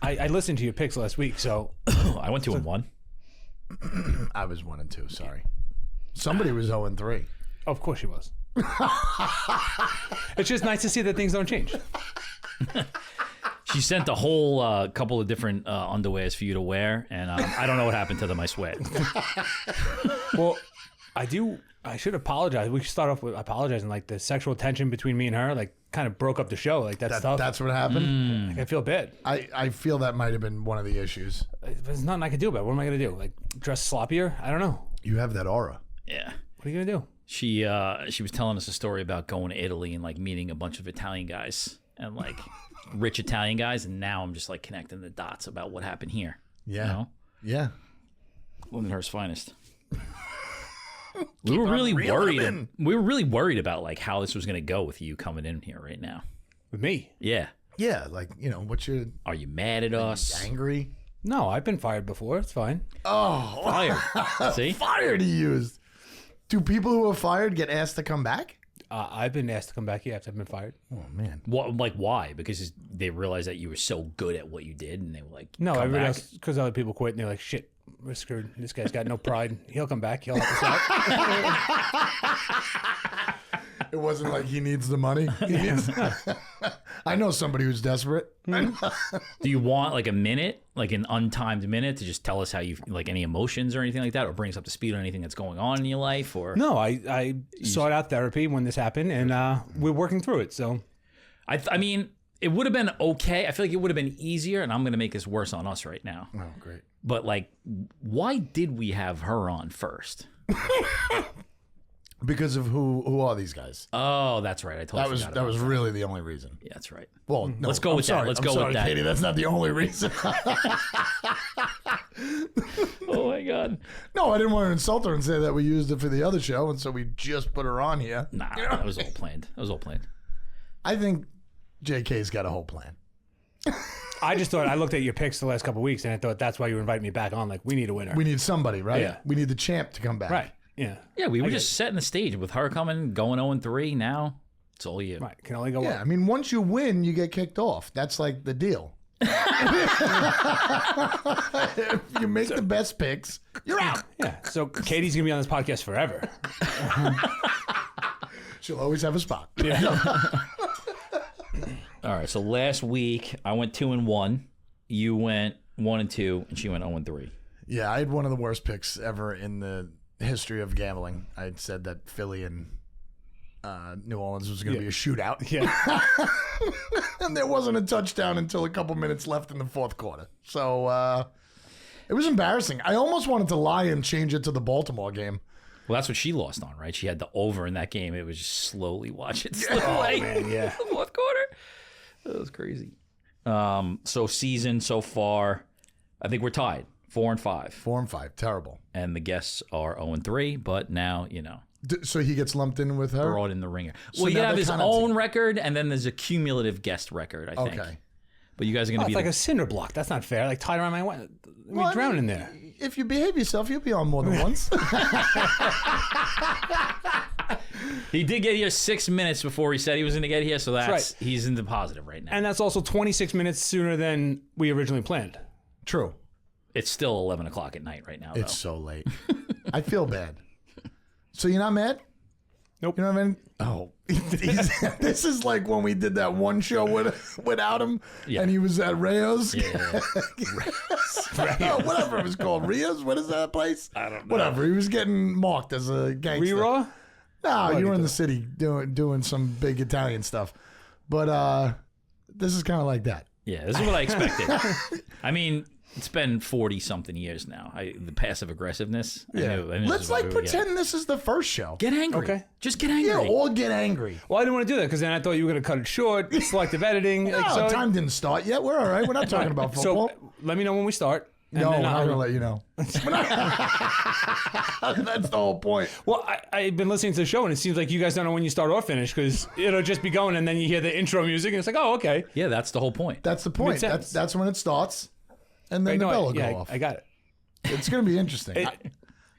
I listened to your picks last week, so I went 2-1. I was 1-2. Sorry. Somebody was 0-3. of course she was. It's just nice to see that things don't change. She sent a whole couple of different underwears for you to wear, and I don't know what happened to them, I swear. Well, I should apologize. We should start off with apologizing. Like, the sexual tension between me and her, like, kind of broke up the show. Like, that's tough. That's what happened? Like, I feel bad. I feel that might have been one of the issues. There's nothing I can do about it. What am I going to do? Like, dress sloppier? I don't know. You have that aura. Yeah. What are you going to do? She was telling us a story about going to Italy and, like, meeting a bunch of Italian guys and, like, rich Italian guys, and now I'm just, like, connecting the dots about what happened here. Yeah. You know? Yeah. Living her finest. We were really worried. We were really worried about, like, how this was going to go with you coming in here right now. With me? Yeah. Yeah, like, what's your... Are you mad at us? Angry? No, I've been fired before. It's fine. Oh. Fired. See? Fired he used. Do people who are fired get asked to come back? I've been asked to come back here after I've been fired. Oh, man. What? Like, why? Because they realized that you were so good at what you did, and they were like, No, come everybody back. else, because other people quit, and they're like, shit, we're screwed. This guy's got no pride. He'll come back. He'll help us out. It wasn't like he needs the money. I know somebody who's desperate. Do you want like a minute, like an untimed minute, to just tell us how you like any emotions or anything like that, or bring us up to speed on anything that's going on in your life? Or No, I sought out therapy when this happened, and we're working through it. So, I mean, it would have been okay. I feel like it would have been easier, and I'm going to make this worse on us right now. Oh, great. But like, why did we have her on first? Because of who are these guys? Oh, that's right. I totally forgot That was really the only reason. Yeah, that's right. Well, no, Let's go with that. Let's go with that. Katie, that's not the only reason. Oh my God. No, I didn't want to insult her and say that we used it for the other show, and so we just put her on here. Nah, that was all planned. I think JK's got a whole plan. I just thought, I looked at your picks the last couple of weeks, and I thought that's why you invited me back on. Like, we need a winner. We need somebody, right? Yeah. We need the champ to come back. Right. Yeah. Yeah, we were just setting the stage with her coming, going 0-3. Now it's all you. Right. Can only go Yeah, up. I mean, once you win, you get kicked off. That's like the deal. If you make the best picks, you're out. Yeah. So Katie's going to be on this podcast forever. She'll always have a spot. All right. So last week I went 2-1. You went 1-2, and she went 0-3. Yeah, I had one of the worst picks ever in the history of gambling. I had said that Philly and New Orleans was going to be a shootout. Yeah. And there wasn't a touchdown until a couple minutes left in the fourth quarter. So it was embarrassing. I almost wanted to lie and change it to the Baltimore game. Well, that's what she lost on, right? She had the over in that game. It was just slowly watch it slip Oh, away. man, yeah. The fourth quarter. That was crazy. So season so far, I think we're tied 4-5. 4-5, terrible. And the guests are 0-3, but now, So he gets lumped in with her? brought in the ringer. So Well, you now have they his kinda own record, and then there's a cumulative guest record, I think. Okay. But you guys are going to It's be like a cinder block. That's not fair. Like, tied around my waist. We drown in there. If you behave yourself, you'll be on more than once. He did get here 6 minutes before he said he was going to get here, so that's right. He's in the positive right now. And that's also 26 minutes sooner than we originally planned. True. It's still 11 o'clock at night right now, though. It's so late. I feel bad. So you're not mad? Nope. You know what I mean? Oh. This is like when we did that one show without him, and he was at Rayo's. Yeah. Whatever it was called. Rios? What is that place? I don't know. Whatever. He was getting mocked as a gangster. Re-raw? No, you were in the city doing some big Italian stuff. But this is kind of like that. Yeah, this is what I expected. I mean, it's been 40-something years now. The passive aggressiveness. I knew Let's this is what we would pretend this is the first show. Get angry. Okay. Just get angry. Yeah, or get angry. Well, I didn't want to do that because then I thought you were going to cut it short, selective editing. No, so, time didn't start yet. We're all right. We're not talking about football. So let me know when we start. No, then I'm not going to let you know. That's the whole point. Well, I've been listening to the show, and it seems like you guys don't know when you start or finish because it'll just be going, and then you hear the intro music, and it's like, oh, okay. Yeah, that's the whole point. That's the point. Makes sense. That's when it starts, and then the bell will go off. I got it. It's going to be interesting.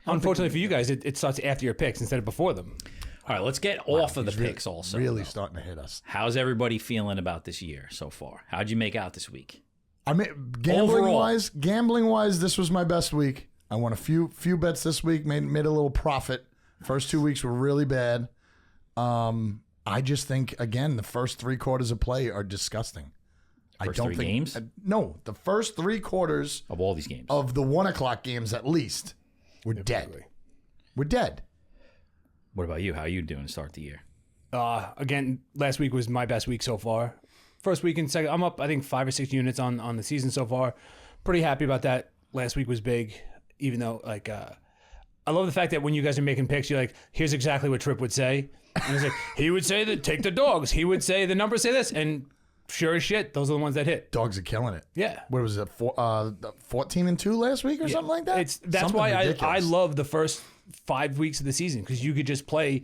Unfortunately for you guys, it starts after your picks instead of before them. All right, let's get off of the picks also. Really though. starting to hit us. How's everybody feeling about this year so far? How'd you make out this week? I mean, gambling wise, this was my best week. I won a few bets this week, made a little profit. First 2 weeks were really bad. I just think, again, the first 3 quarters of play are disgusting. First three games? No, the first 3 quarters of all these games. Of the 1 o'clock games at least, we're dead. We're dead. What about you? How are you doing to start the year? Again, last week was my best week so far. First week and second, I'm up, I think, 5 or 6 units on the season so far. Pretty happy about that. Last week was big, even though, like, I love the fact that when you guys are making picks, you're like, here's exactly what Tripp would say. And it's like, he would say that take the Dawgs. He would say the numbers say this. And sure as shit, those are the ones that hit. Dawgs are killing it. Yeah. What was it, 14-2 last week or something like that? That's something why ridiculous. I love the first 5 weeks of the season, because you could just play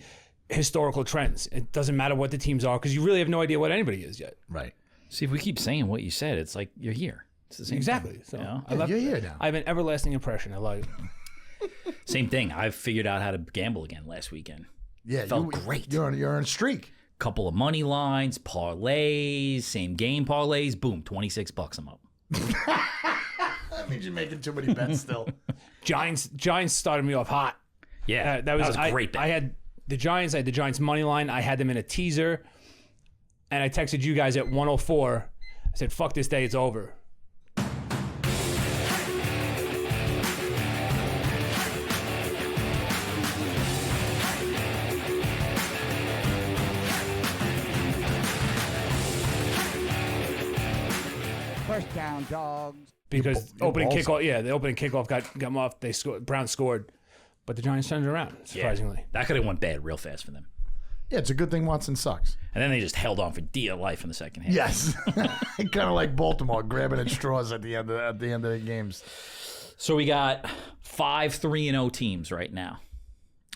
historical trends. It doesn't matter what the teams are, because you really have no idea what anybody is yet. Right. See, if we keep saying what you said, it's like you're here. It's the same Exactly. thing, So you know? You're here now. I have an everlasting impression. I love it. Same thing. I figured out how to gamble again last weekend. Yeah, Felt great. You're on a streak. Couple of money lines, parlays, same game parlays. Boom, $26 I'm up. That means you're making too many bets still. Giants started me off hot. Yeah, that was a great bet. I had the Giants money line. I had them in a teaser, and I texted you guys at 1:04. I said, "Fuck this day, it's over." First down, Dogs. Because the opening kickoff got them off. They scored. Browns scored, but the Giants turned it around, surprisingly. Yeah, that could have went bad real fast for them. Yeah, it's a good thing Watson sucks. And then they just held on for dear life in the second half. Yes, kind of like Baltimore grabbing at straws at the end of the games. So we got 5 3-0 teams right now.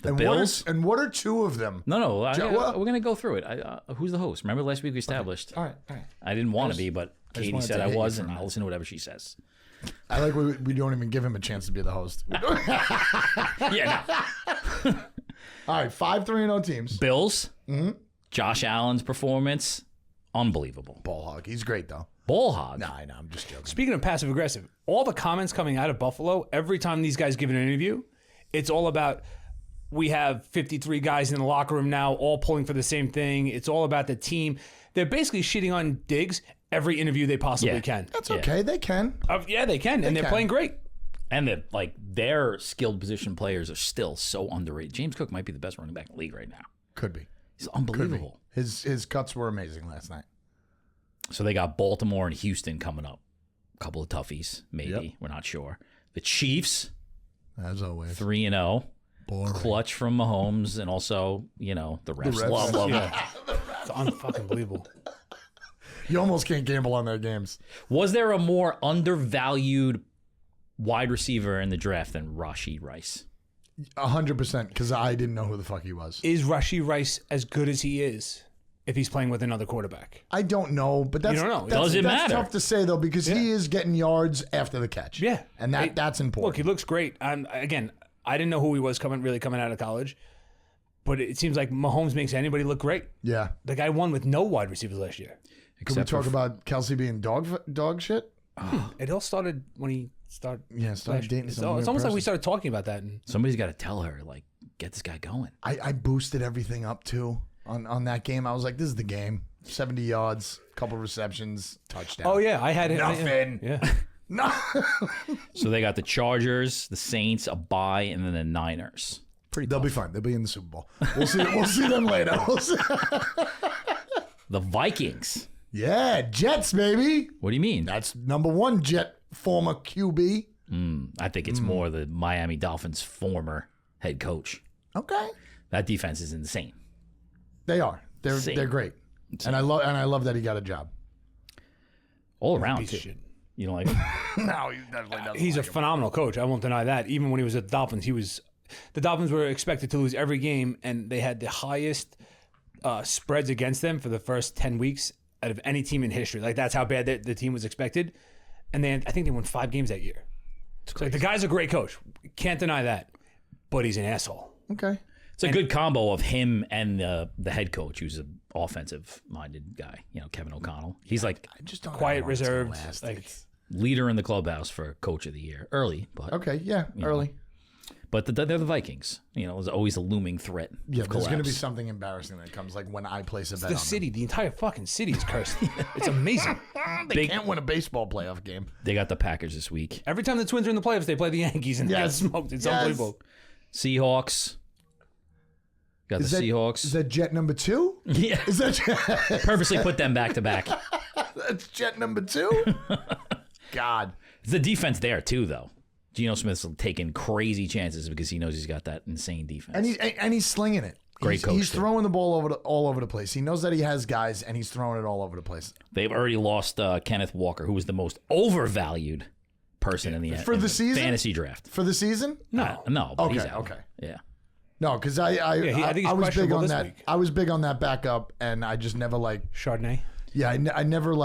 The and Bills. What are 2 of them? No, we're gonna go through it. Who's the host? Remember last week we established. Okay. All right. I didn't want to be, but Katie wanted said to I hit you was, for a and I'll minute. listen to whatever she says. I like we don't even give him a chance to be the host. Yeah. No. All right, 5 3-0 teams. Bills. Mm-hmm. Josh Allen's performance, unbelievable. Ball hog. He's great though. Ball hog. Nah, I'm just joking. Speaking of passive aggressive, all the comments coming out of Buffalo, every time these guys give an interview, it's all about, we have 53 guys in the locker room now, all pulling for the same thing. It's all about the team. They're basically shitting on Diggs every interview they possibly can. That's okay. They can. Yeah, they can, and they're playing great. And their skilled position players are still so underrated. James Cook might be the best running back in the league right now. Could be. He's unbelievable. His cuts were amazing last night. So they got Baltimore and Houston coming up. A couple of toughies, maybe. Yep. We're not sure. The Chiefs, as always, 3-0. Clutch from Mahomes, and also, the refs love them. Yeah. It's unfucking believable. You almost can't gamble on their games. Was there a more undervalued wide receiver in the draft than Rasheed Rice? 100%, because I didn't know who the fuck he was. Is Rasheed Rice as good as he is if he's playing with another quarterback? I don't know, but that's, you don't know. Does it matter? That's tough to say, though, because he is getting yards after the catch. Yeah. And that's important. Look, he looks great. Again, I didn't know who he was coming out of college, but it seems like Mahomes makes anybody look great. Yeah. The guy won with no wide receivers last year. Can we talk about Kelsey being dog shit? It all started when he started. Yeah, started dating It's some almost like we person. started talking about that. And Somebody's got to tell her, get this guy going. I boosted everything up, too, on that game. I was like, this is the game. 70 yards, couple receptions, touchdown. oh yeah, I had it. Nothing. Yeah. No. So they got the Chargers, the Saints, a bye, and then the Niners. They'll be fine. They'll be in the Super Bowl. We'll see them later. The Vikings. Yeah, Jets, baby. What do you mean? That's number 1 Jet former QB. I think it's more the Miami Dolphins' former head coach. Okay. That defense is insane. They are. Insane. They're great. And I love that he got a job. All around, Piece too. of shit. You know, like No, he definitely doesn't. He's a like him. phenomenal coach. I won't deny that. Even when he was at the Dolphins, the Dolphins were expected to lose every game, and they had the highest spreads against them for the first 10 weeks out of any team in history. Like, that's how bad the team was expected. And I think they won 5 games that year. So the guy's a great coach. Can't deny that. But he's an asshole. Okay. it's a good combo of him and the head coach, who's an offensive-minded guy. Kevin O'Connell. He's like I just don't know Quiet, how long it's gonna reserved. last. Like, leader in the clubhouse for Coach of the Year. Early, but Okay, yeah, early. But they're the Vikings. There's always a looming threat. Yeah, of there's going to be collapse. something embarrassing that comes like when I place a bet The on city, the entire fucking city is cursed. It's amazing. them. They can't win a baseball playoff game. They got the Packers this week. Every time the Twins are in the playoffs, they play the Yankees and they get smoked. It's unbelievable. Seahawks. Got the Seahawks. Is that jet number 2? Yeah. Is that Purposely put them back to back. that's jet number 2? God. The defense there too, though. Geno Smith's taking crazy chances because he knows he's got that insane defense. And he's slinging it. Great coach, He's too. throwing the ball all over the place. He knows that he has guys, and he's throwing it all over the place. They've already lost Kenneth Walker, who was the most overvalued person in the For the season? fantasy draft. For the season? No, but he's Okay, out. okay. Yeah. No, because I I think he's was big questionable on this that. week. I was big on that backup, and I just never Chardonnay. I never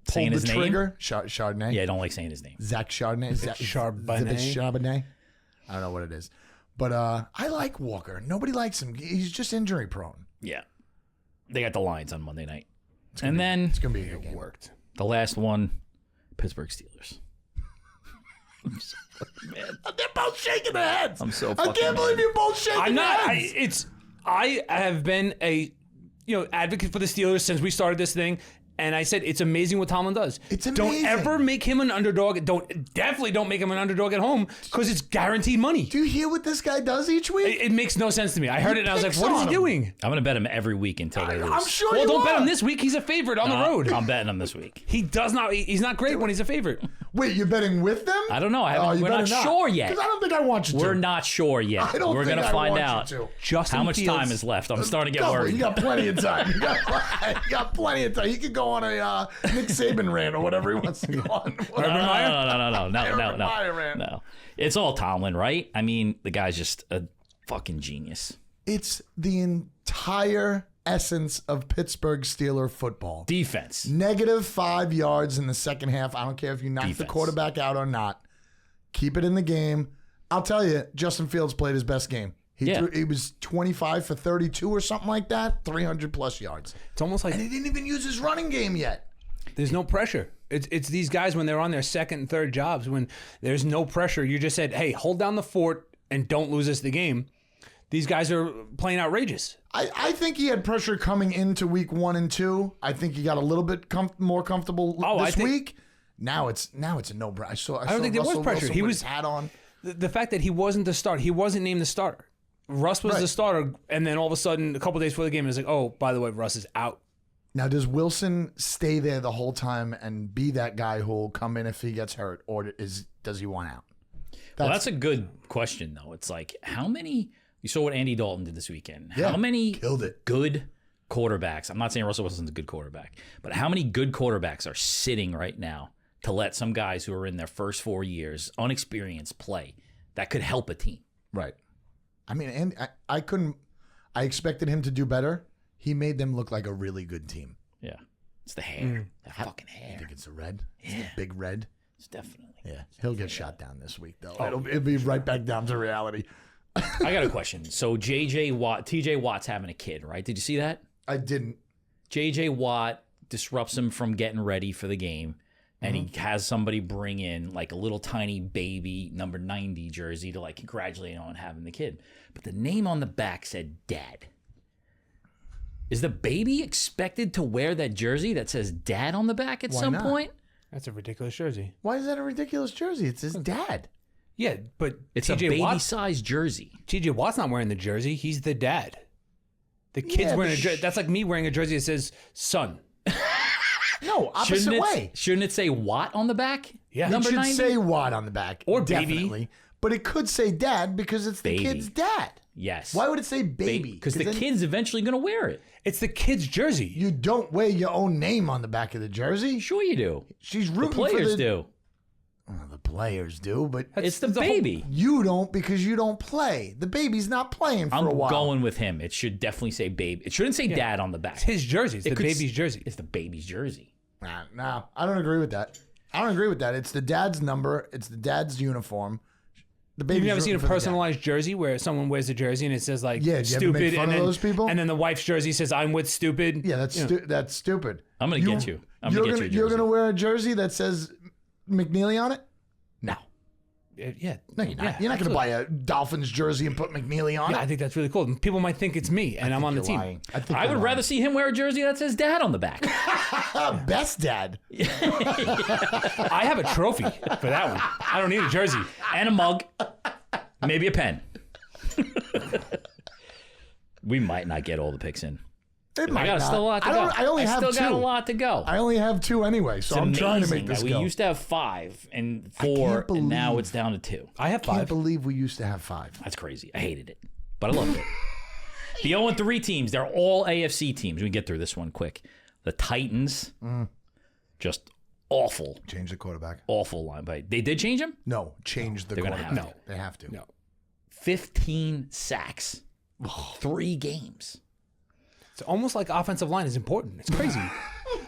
Saying pulled the his name? trigger. Chardonnay. Yeah, I don't like saying his name. Zach Chardonnay. Charbonnet. Charbonnet. I don't know what it is, but I like Walker. Nobody likes him. He's just injury prone. Yeah. They got the Lions on Monday night. And then It's gonna be a good game. Worked. the last one, Pittsburgh Steelers. They're both shaking their heads. I'm so I fucking can't believe you're both shaking I'm not. your heads. I have been a advocate for the Steelers since we started this thing, and I said it's amazing what Tomlin does. It's Don't amazing. ever make him an underdog. Definitely don't make him an underdog at home because it's guaranteed money. Do you hear what this guy does each week? It makes no sense to me. I heard it and I was like, picks what is on he him. doing? I'm going to bet him every week until they lose. I'm sure Well, you don't bet are. him this week. He's a favorite on the road. I'm betting him this week. He does not. He's not great when he's a favorite. Wait, you're betting with them? I don't know. You We're better not sure yet. Because I don't think I want you to. We're not sure yet. I don't We're think gonna I find want you out to. Justin how much Fields- time is left. I'm starting to get Couple, worried. You got plenty of time. You got plenty of time. You could go on a Nick Saban rant or whatever he wants to go on. No. It's all Tomlin, right? I mean, the guy's just a fucking genius. It's the entire essence of Pittsburgh Steeler football. Defense. -5 yards in the second half. I don't care if you knock the Defense. quarterback out or not. Keep it in the game. I'll tell you, Justin Fields played his best game. He was 25 for 32 or something like that, 300 plus yards. It's almost like And he didn't even use his running game yet. there's no pressure. It's these guys when they're on their second and third jobs when there's no pressure. You just said, hey, hold down the fort and don't lose us the game. These guys are playing outrageous. I think he had pressure coming into week 1 and 2. I think he got a little bit more comfortable this week. Now it's a no-brainer. I don't think there was Russell pressure. Wilson He with was his hat on. The fact that he wasn't the starter, he wasn't named the starter. Russ was Right. the starter, and then all of a sudden, a couple days before the game, it was like, oh, by the way, Russ is out. Now, does Wilson stay there the whole time and be that guy who will come in if he gets hurt, or does he want out? Well, that's a good question, though. It's like, how many... You saw what Andy Dalton did this weekend. Yeah, How many killed it. good quarterbacks? I'm not saying Russell Wilson's a good quarterback, but how many good quarterbacks are sitting right now to let some guys who are in their first 4 years, unexperienced, play that could help a team? Right. I mean, and I expected him to do better. He made them look like a really good team. Yeah. It's the hair. That fucking hair. I think it's the red. It's the big red. It's definitely. Yeah. He'll get shot down this week, though. It'll be right back down to reality. I got a question. So TJ Watt's having a kid, right? Did you see that? I didn't. JJ Watt disrupts him from getting ready for the game, and he has somebody bring in like a little tiny baby number 90 jersey to like congratulate him on having the kid. But the name on the back said Dad. Is the baby expected to wear that jersey that says Dad on the back at some not? point? That's a ridiculous jersey. Why is that a ridiculous jersey? It's his dad. Yeah, but It's a baby-sized jersey. TJ Watt's not wearing the jersey. He's the dad. The kid's wearing a jersey. That's like me wearing a jersey that says son. No, opposite way. Shouldn't it say Watt on the back? Yeah. It Number should 90? say Watt on the back. Or baby. Definitely. But it could say dad because it's the Baby. kid's dad. Yes. Why would it say baby? Because the then kid's eventually going to wear it. It's the kid's jersey. You don't wear your own name on the back of the jersey. Sure you do. She's The rooting players for the do. Well, the players do, but It's the the whole- baby. you don't because you don't play. The baby's not playing for I'm a while. going with him. It should definitely say baby. It shouldn't say dad on the back. It's his jersey. It's It the could Oh, baby's jersey. It's the baby's jersey. Nah, I don't agree with that. It's the dad's number. It's the dad's uniform. The baby's You've never seen a rooting for the dad. personalized jersey where someone wears a jersey and it says like Yeah, do you ever make stupid fun and of then those people? and then the wife's jersey says I'm with stupid. Yeah, that's stupid. I'm going to get you. I'm You're going to gonna get you a jersey. wear a jersey that says McNeely on it? No. Yeah. No, you're not. Yeah, You're not going to absolutely. buy a Dolphins jersey and put McNeely on Yeah, it. I think that's really cool. People might think it's me, and I'm on the team. Lying. I would rather see him wear a jersey that says dad on the back. Best dad. I have a trophy for that one. I don't need a jersey. And a mug. Maybe a pen. We might not get all the picks in. It I might got not. still a lot to go. I only have still two. got a lot to go. I only have 2 anyway, so It's I'm trying to amazing make this that we go. used to have 5 and 4, and now believe- it's down to 2. I have Can't 5. believe we used to have 5. That's crazy. I hated it, but I loved it. The 0-3 teams, they're all AFC teams. We can get through this one quick. The Titans, just awful, Change the quarterback. awful line. But they did change him? No, change the They're gonna quarterback. have They have to. No. 15 sacks, 3 games. It's almost like offensive line is important. It's crazy.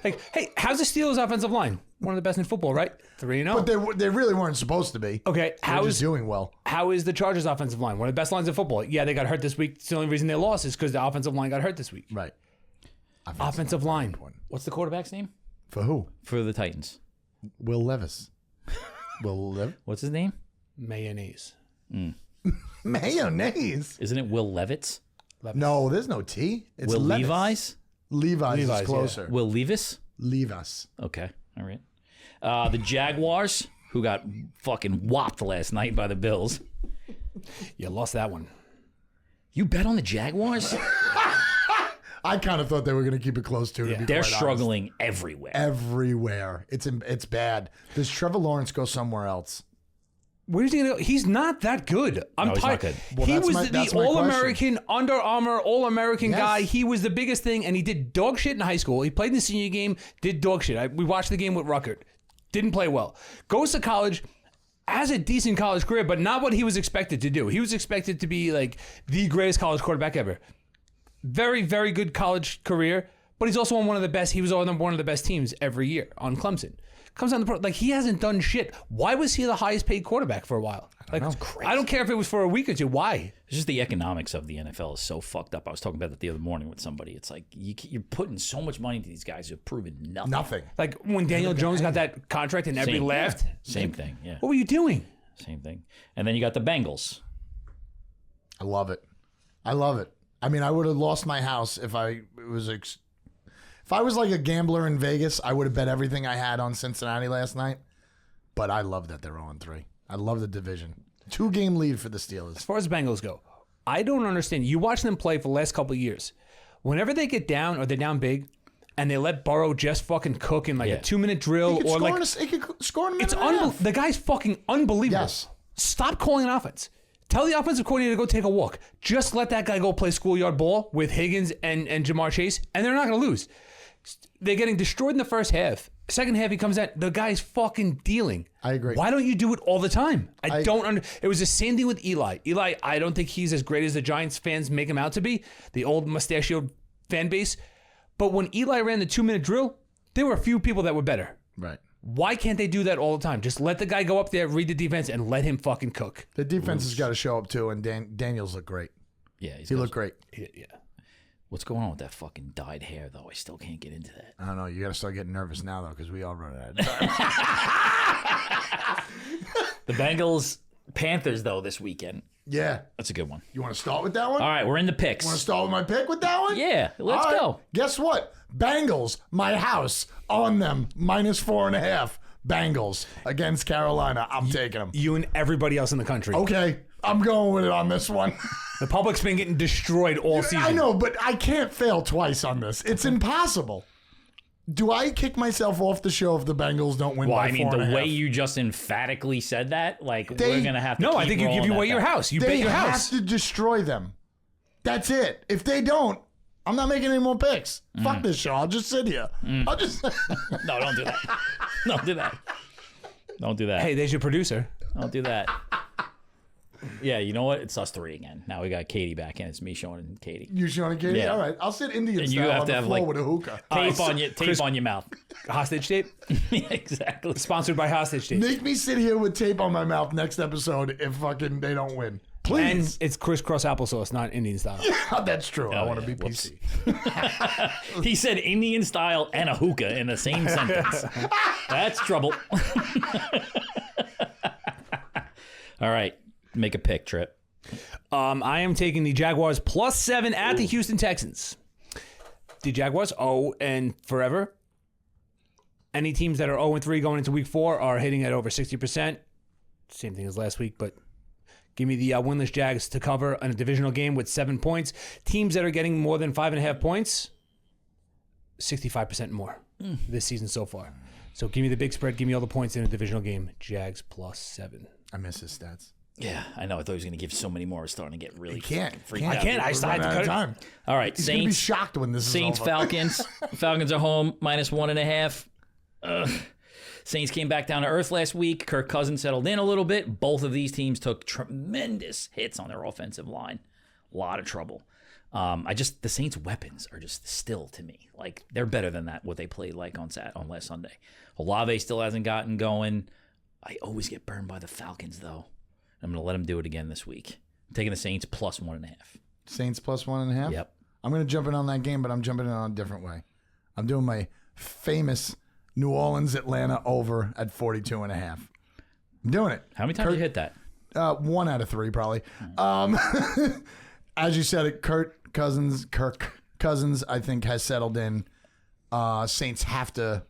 Like, hey, how's the Steelers' offensive line? One of the best in football, right? 3-0. But they really weren't supposed to be. Okay, They're just doing well. how is the Chargers' offensive line? One of the best lines in football. Yeah, they got hurt this week. It's the only reason they lost is because the offensive line got hurt this week. Right. Offensive line. What's the quarterback's name? For who? For the Titans. Will Levis. Will Levis? What's his name? Mayonnaise. Mayonnaise. Isn't it Will Levitts? No, there's no T. It's Will Levis. Levi's? Levi's Levi's, is closer. Will Levis? Levis. Okay, all right. The Jaguars, who got fucking whopped last night by the Bills. You lost that one. You bet on the Jaguars? I kind of thought they were going to keep it close too. To be They're quite struggling everywhere. everywhere. It's bad. Does Trevor Lawrence go somewhere else? Where's he gonna go? He's not that good. I'm No, he's not tired. good. Well, He that's was my the question. All-American, Under Armour All-American Yes. guy. He was the biggest thing, and he did dog shit in high school. He played in the senior game, did dog shit. We watched the game with Ruckert. Didn't play well. Goes to college, has a decent college career, but not what he was expected to do. He was expected to be like the greatest college quarterback ever. Very, very good college career, but he's also on one of the best. He was on one of the best teams every year on Clemson. Comes on the pro, like he hasn't done shit. Why was he the highest paid quarterback for a while? Like, I don't care if it was for a week or two. Why? It's just the economics of the NFL is so fucked up. I was talking about that the other morning with somebody. It's like you're putting so much money into these guys who have proven nothing. Nothing. Like when Daniel Jones got that contract and everybody laughed. Same thing, yeah. What were you doing? Same thing. And then you got the Bengals. I love it. I love it. I mean, I would have lost my house if I was like a gambler in Vegas. I would have bet everything I had on Cincinnati last night. But I love that they're 0-3. I love the division. 2-game lead for the Steelers. As far as the Bengals go, I don't understand. You watch them play for the last couple of years. Whenever they get down or they're down big, and they let Burrow just fucking cook in like a 2-minute drill He could or score like he could score in a minute it's and a half. the guy's fucking unbelievable. Yes. Stop calling an offense. Tell the offensive coordinator to go take a walk. Just let that guy go play schoolyard ball with Higgins and Jamar Chase, and they're not going to lose. They're getting destroyed in the first half. Second half, he comes out. The guy's fucking dealing. I agree. Why don't you do it all the time? I don't. It was the same thing with Eli. Eli, I don't think he's as great as the Giants fans make him out to be. The old mustachioed fan base. But when Eli ran the 2-minute drill, there were a few people that were better. Right. Why can't they do that all the time? Just let the guy go up there, read the defense, and let him fucking cook. The defense has got to show up too, and Daniels look great. Yeah, He looked great. Yeah. What's going on with that fucking dyed hair, though? I still can't get into that. I don't know. You got to start getting nervous now, though, because we all run out of time. The Bengals, Panthers, though, this weekend. Yeah. That's a good one. You want to start with that one? All right, we're in the picks. Want to start with my pick with that one? Yeah, let's All right. go. Guess what? Bengals, my house, on them, -4.5. Bengals against Carolina. I'm taking them. You and everybody else in the country. Okay, I'm going with it on this one. The public's been getting destroyed all season. I know, but I can't fail twice on this. It's impossible. Do I kick myself off the show if the Bengals don't win Well, by I mean, 4.5? the way you just emphatically said that, like, They- we're going to have to No, I keep think you give rolling away that your back. house. You they bet your have house. to destroy them. That's it. If they don't, I'm not making any more picks. Fuck this show. I'll just sit here. I'll just. No, don't do that. Don't do that. Don't do that. Hey, there's your producer. Don't do that. Yeah, you know what? It's us three again. Now we got Katie back in. It's me, Sean, and Katie. You, Sean and Katie? Yeah. All right. I'll sit Indian And you style have on to the have, floor like, with a hookah. Tape on your mouth. Hostage tape? Yeah, exactly. Sponsored by Hostage tape. Make me sit here with tape on my mouth next episode if fucking they don't win. Please. And it's crisscross applesauce, not Indian style. That's true. I want to be Whoops. PC. He said Indian style and a hookah in the same sentence. That's trouble. All right. Make a pick, Trip. I am taking the Jaguars +7 at the Houston Texans. The Jaguars 0 and forever. Any teams that are 0-3 going into week 4 are hitting at over 60%. Same thing as last week, but give me the winless Jags to cover in a divisional game with 7 points. Teams that are getting more than 5.5 points, 65% more this season so far. So give me the big spread. Give me all the points in a divisional game. Jags +7. I miss his stats. Yeah, I know. I thought he was going to give so many more. I was starting to get really freaked Can't. out. I can't. I still had to cut it. Time. All right, He's going to be Saints. shocked when this Saints, is over. Falcons. Falcons are home, -1.5. Saints came back down to earth last week. Kirk Cousins settled in a little bit. Both of these teams took tremendous hits on their offensive line. A lot of trouble. The Saints' weapons are just still to me. Like, they're better than that, what they played like on last Sunday. Olave still hasn't gotten going. I always get burned by the Falcons, though. I'm going to let them do it again this week. I'm taking the Saints +1.5. Saints +1.5? Yep. I'm going to jump in on that game, but I'm jumping in on a different way. I'm doing my famous New Orleans Atlanta over at 42.5. I'm doing it. How many times did you hit that? 1 out of 3 probably. As you said it, Kirk Cousins, I think, has settled in. Saints have to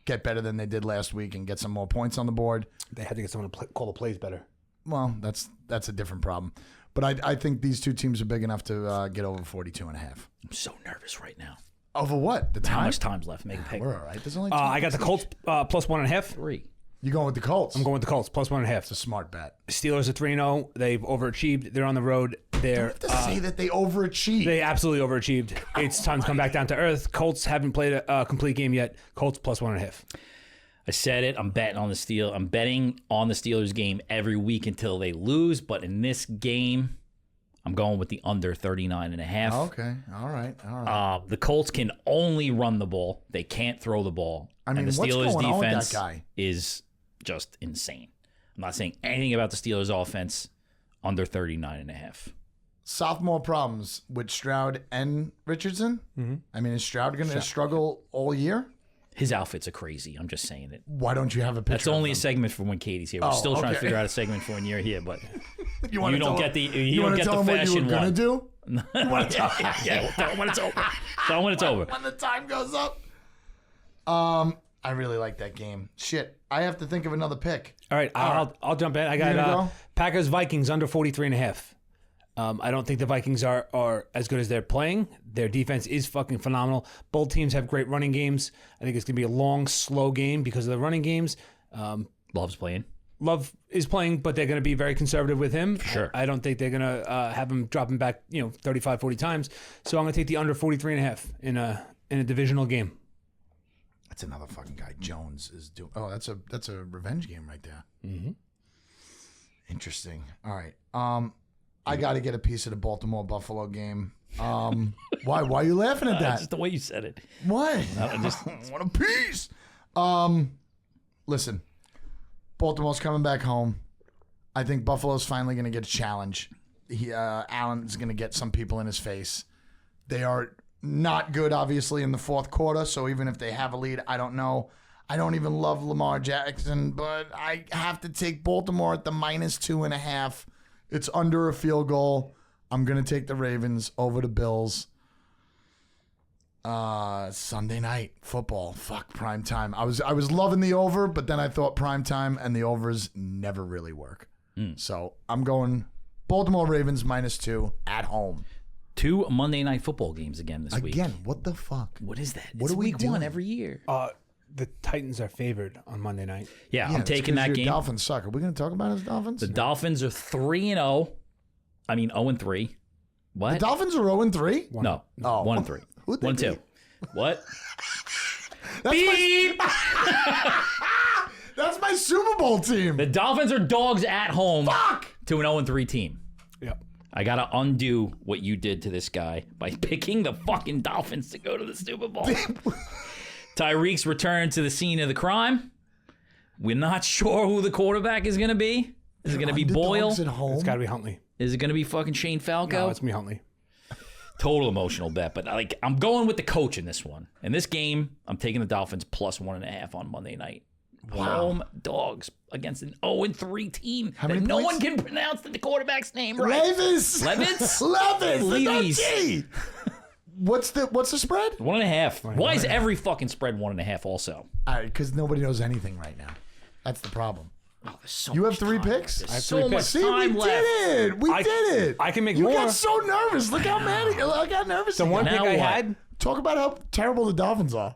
get better than they did last week and get some more points on the board. They had to get someone to call the plays better. Well, that's a different problem. But I think these two teams are big enough to get over 42.5. I'm so nervous right now. Over what? The time? How much time's left? Make a pick. We're all right. There's only I got the Colts +1.5. 3. You going with the Colts? I'm going with the Colts +1.5. It's a smart bet. Steelers are 3-0. They've overachieved. They're on the road. They're To say that they overachieved. they absolutely overachieved. It's time to come back down to earth. Colts haven't played a complete game yet. Colts +1.5. I said it. I'm betting on the Steelers game every week until they lose. But in this game, I'm going with the under 39.5. Okay. All right. The Colts can only run the ball. They can't throw the ball. I mean, and the what's Steelers going on with defense that guy? is just insane. I'm not saying anything about the Steelers offense. Under 39.5. Sophomore problems with Stroud and Richardson. Mm-hmm. I mean, is Stroud going to struggle all year? His outfits are crazy. I'm just saying it. Why don't you have a picture? That's only a of them? segment for when Katie's here. We're still trying to figure out a segment for when you're here, but You don't get the You want to tell them what you were going to do? You want to tell yeah, we'll tell them when it's over. Tell them when it's over. when the time goes up. I really like that game. Shit, I have to think of another pick. All right, I'll jump in. I gonna got go? Packers Vikings under 43.5. I don't think the Vikings are as good as they're playing. Their defense is fucking phenomenal. Both teams have great running games. I think it's going to be a long, slow game because of the running games. Love's playing. Love is playing, but they're going to be very conservative with him. For sure. I don't think they're going to have him dropping back, 35, 40 times. So I'm going to take the under 43.5 in a divisional game. That's another fucking guy. Jones is doing. Oh, that's a revenge game right there. Mm-hmm. Interesting. All right. I got to get a piece of the Baltimore Buffalo game. Why are you laughing at that? Just the way you said it. What? I just want a piece. Listen, Baltimore's coming back home. I think Buffalo's finally going to get a challenge. Allen's going to get some people in his face. They are not good, obviously, in the fourth quarter. So even if they have a lead, I don't know. I don't even love Lamar Jackson, but I have to take Baltimore at the -2.5. It's under a field goal. I'm going to take the Ravens over the Bills. Sunday night football. Fuck, prime time. I was loving the over, but then I thought prime time and the overs never really work. So I'm going Baltimore Ravens -2 at home. 2 Monday Night Football games again this week. Again, what the fuck? What is that? What It's are we week 1 doing? every year. The Titans are favored on Monday night. Yeah, I'm taking that game. Dolphins suck. Are we going to talk about his Dolphins? The Dolphins are 3-0. I mean 0-3. What? The Dolphins are 0-3? No. Oh. 1-3. Who'd they 1-2. beat? What? That's Beep! That's my Super Bowl team. The Dolphins are dogs at home to an 0-3 team. Yep. I got to undo what you did to this guy by picking the fucking Dolphins to go to the Super Bowl. Tyreek's return to the scene of the crime. We're not sure who the quarterback is going to be. Is it going to be Boyle? At home? It's got to be Huntley. Is it going to be fucking Shane Falco? No, it's me, Huntley. Total emotional bet, but I'm going with the coach in this one. In this game, I'm taking the Dolphins plus 1.5 on Monday night. Wow. Home dogs against an 0-3 team How that many no points? one can pronounce the quarterback's name right. Levis. Levitts? Levis. Levis. What's the spread? 1.5. Why is every fucking spread 1.5 also? Because nobody knows anything right now. That's the problem. Oh, there's so You have much 3 time picks? left. I have There's 3 so much picks. See, time we left. did it. We did it. I can make you more. got so nervous. Look how mad I got nervous. The one again. pick Now I what? had, Talk about how terrible the Dolphins are.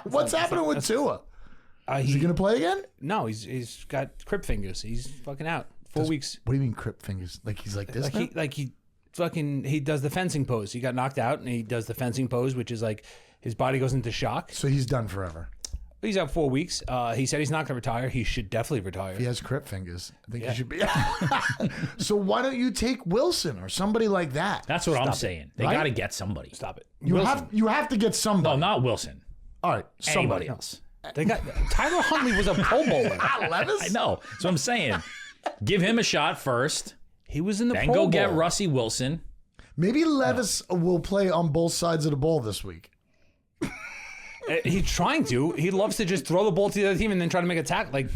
What's happening with Tua? Is he going to play again? no, he's got crip fingers. He's fucking out. 4 weeks. What do you mean crip fingers? Like he's like this now? He does the fencing pose. He got knocked out and he does the fencing pose, which is like his body goes into shock. So he's done forever. He's out 4 weeks. He said he's not going to retire. He should definitely retire. He has crip fingers. I think he should be. So why don't you take Wilson or somebody like that? That's what I'm saying. They Right? got to get somebody. Stop it. You have to get No, somebody. not Wilson. All right, Anybody somebody else. They got Tyler Huntley was a Pro Bowler. Levis? I know. That's what I'm saying. Give him a shot first, He was in the then Pro go Bowl. get Russie Wilson. Maybe Levis will play on both sides of the ball this week. He's trying to. He loves to just throw the ball to the other team and then try to make a tackle. Like,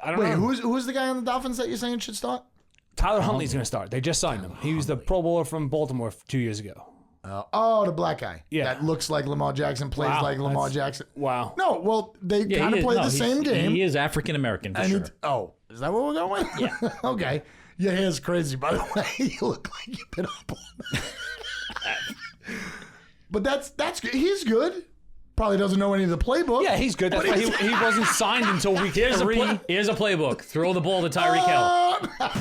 I don't Wait, know. who's the guy on the Dolphins that you're saying should start? Tyler Huntley's going to start. They just signed him. He was the Pro Bowler from Baltimore 2 years ago. The black guy. Yeah. That looks like Lamar Jackson, plays Wow, like Lamar that's- Jackson. Wow. No, well, they kind of play the same game. He is African American for And sure. is that what we're going with? Yeah. Okay. Your hair's crazy, by the way. You look like you've been up all night. But that's good. He's good. Probably doesn't know any of the playbook. Yeah, he's good. That's why he wasn't signed until week Here's a 3. here's a playbook. Throw the ball to Tyreek Hill.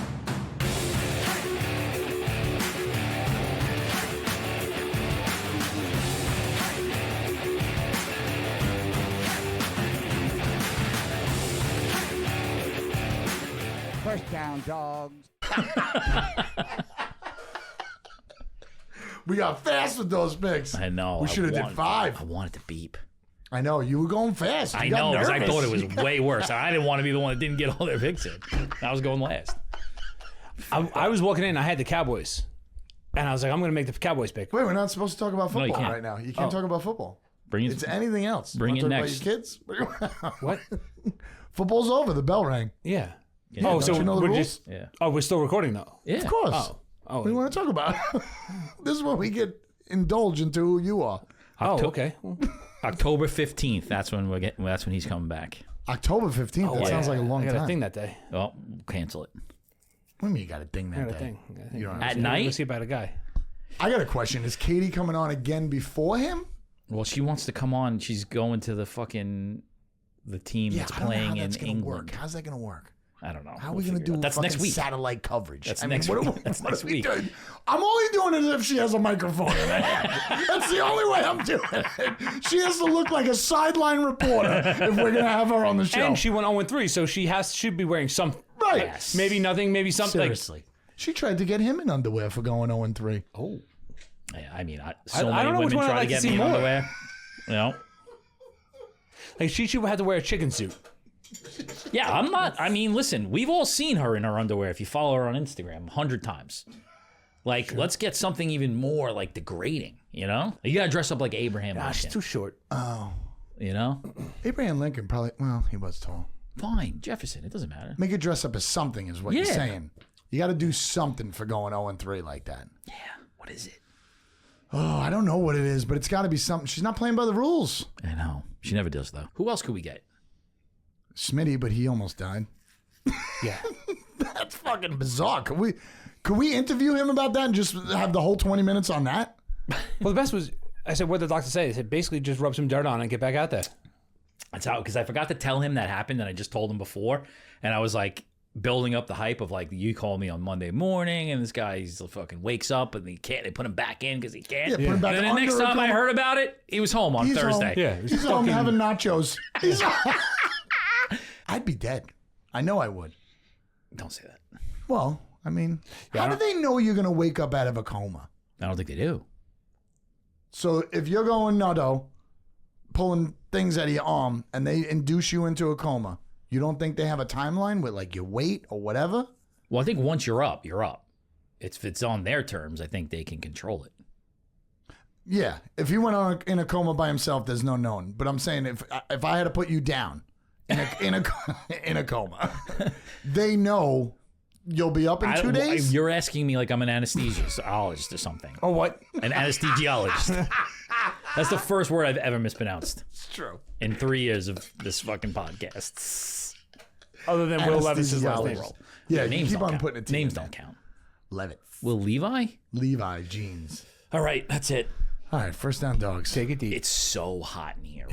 First down, Dogs. We got fast with those picks. I know. We should have did 5. I wanted to beep. I know. You were going fast. You I got know, because I nervous. thought it was way worse. I didn't want to be the one that didn't get all their picks in. I was going last. I was walking in. I had the Cowboys. And I was like, I'm going to make the Cowboys pick. Wait, we're not supposed to talk about No, you football can't. right now. You can't talk about football. Bring it. It's anything else. Bring You it wanna next. talk about your kids? What? Football's over. The bell rang. Yeah. Yeah, Oh, don't so you know the we're rules? just. Yeah. Oh, we're still recording though. Yeah. Of course. Oh. What do you want to talk about? This is when we get indulged into who you are. Oh, okay. Well, October 15th. That's when That's when he's coming back. October 15th. That yeah. sounds like a long I got time. a thing that day. Oh, cancel it. What do you mean you got a ding I that got a day? thing. I got a thing. You don't At understand. night? Let's see about a guy. I got a question. Is Katie coming on again before him? Well, she wants to come on. She's going to the team that's I don't know playing how in that's gonna England. work. How's that going to work? I don't know. How are We'll we going to figure it do out. That's fucking next week. satellite coverage? That's I mean, next what week. are we- That's what next are we week. doing? I'm only doing it if she has a microphone in her hand. That's the only way I'm doing it. She has to look like a sideline reporter if we're going to have her on the show. And she went 0-3, so she should be wearing some. Right. Yes. Maybe nothing, maybe something. Seriously. She tried to get him in underwear for going 0-3. Oh. Yeah, I mean, I so don't many know which women one I'd try to like to get see me in more. underwear. You know? Like she should have to wear a chicken suit. Yeah, I'm not. I mean, listen, we've all seen her in her underwear if you follow her on Instagram 100 times. Like, let's get something even more like degrading, you know? You gotta dress up like Abraham Ah, she's Lincoln, too short. Oh. you know? Abraham Lincoln probably, well, he was tall. Fine, Jefferson, it doesn't matter. Make it dress up as something is what you're Yeah. saying. You got to do something for going 0-3 like that. Yeah, what is it? Oh, I don't know what it is, but it's got to be something. She's not playing by the rules. I know. She never does, though. Who else could we get? Smitty, but he almost died. Yeah. That's fucking bizarre. Could we interview him about that and just have the whole 20 minutes on that? Well, the best was, I said, what did the doctor say? He said, basically just rub some dirt on it and get back out there. That's how, because I forgot to tell him that happened, and I just told him before, and I was like building up the hype of like, you called me on Monday morning, and this guy he's fucking wakes up and he can't. They put him back in because he can't. Yeah, put him back and then the next under a time I couple- heard about it, he was home on He's Thursday. home. Yeah. He's home having nachos. I'd be dead. I know I would. Don't say that. Well, I mean, how do they know you're going to wake up out of a coma? I don't think they do. So if you're going nutto, pulling things out of your arm, and they induce you into a coma, you don't think they have a timeline with like your weight or whatever? Well, I think once you're up, you're up. If it's on their terms, I think they can control it. Yeah, if he went in a coma by himself, there's no known. But I'm saying if I had to put you down in a coma, they know you'll be up in 2 days. You're asking me like I'm an anesthesiologist or something. Oh, what? An anesthesiologist. That's the first word I've ever mispronounced. It's true. In 3 years of this fucking podcast. Other than Will Levis's last name. Yeah, you Names keep don't on count. putting it. Names don't count. Levitts. Will Levi? Levi jeans. All right, that's it. All right, first down, Dogs. Take it deep. It's so hot in here.